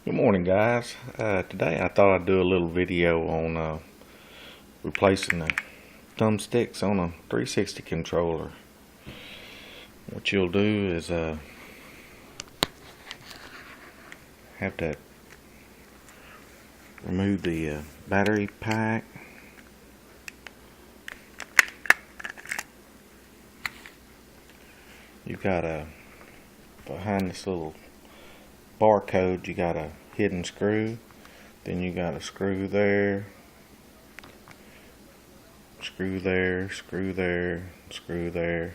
Good morning, guys. Today I thought I'd do a little video on replacing the thumbsticks on a 360 controller. What you'll do is have to remove the battery pack. You've got behind this little barcode, you got a hidden screw, then you got a screw there, screw there, screw there, screw there,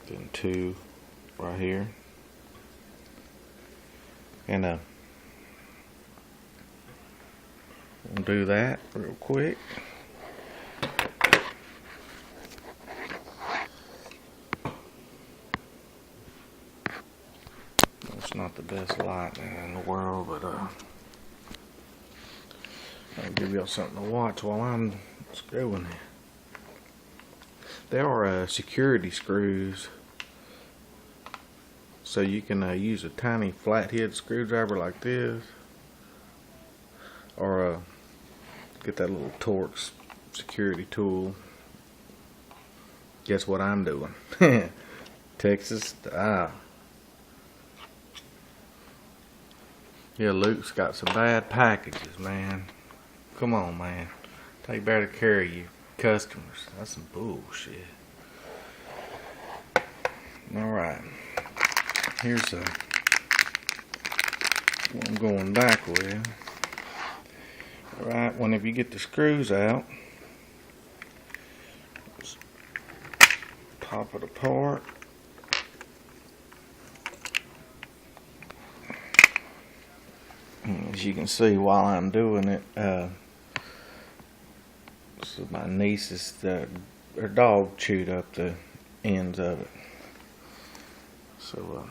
then two right here, and we'll do that real quick. It's not the best light in the world, but I'll give y'all something to watch while I'm screwing it. There are security screws, so you can use a tiny flathead screwdriver like this, or get that little Torx security tool. Guess what I'm doing? Texas style. Yeah, Luke's got some bad packages, man. Come on, man. Take better care of your customers. That's some bullshit. Alright. Here's what I'm going back with. Alright, whenever you get the screws out, just pop it apart. As you can see while I'm doing it, so my niece's her dog chewed up the ends of it. So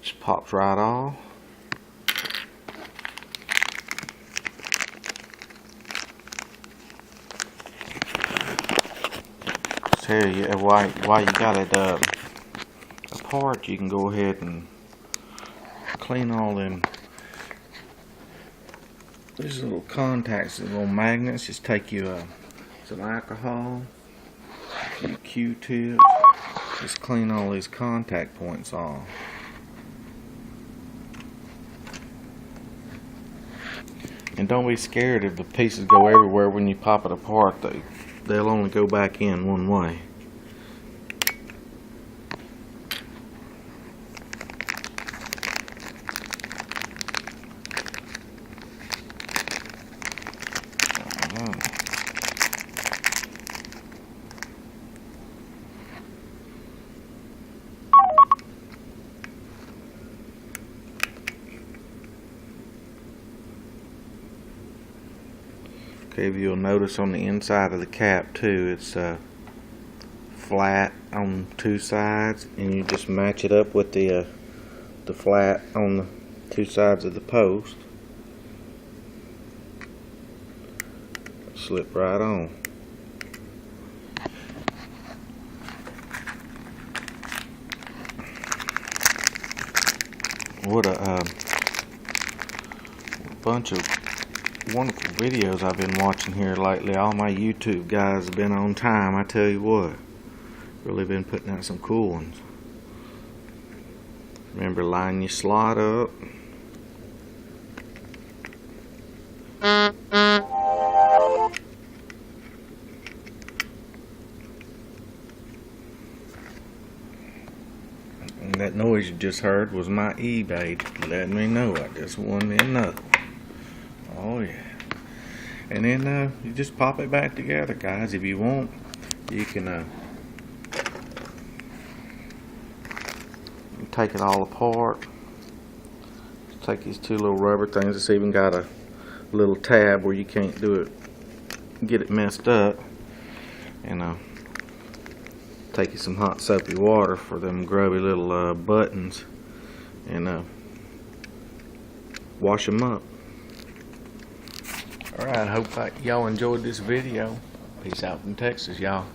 just pops right off. Tell you why you got it apart, you can go ahead and clean all them. These little contacts, these little magnets. Just take you some alcohol, a few Q-tips, just clean all these contact points off. And don't be scared if the pieces go everywhere when you pop it apart. They'll only go back in one way. Okay, if you'll notice on the inside of the cap too, it's flat on two sides, and you just match it up with the flat on the two sides of the post. Slip right on. What a bunch of wonderful videos I've been watching here lately. All my YouTube guys have been on time, I tell you what. Really been putting out some cool ones. Remember, line your slot up. And that noise you just heard was my eBay letting me know I just won me another one. Oh yeah. And then you just pop it back together, guys. If you want, you can take it all apart. Take these two little rubber things. It's even got a little tab where you can't do it, get it messed up. And take you some hot soapy water for them grubby little buttons, and wash them up. Alright, I hope y'all enjoyed this video. Peace out from Texas, y'all.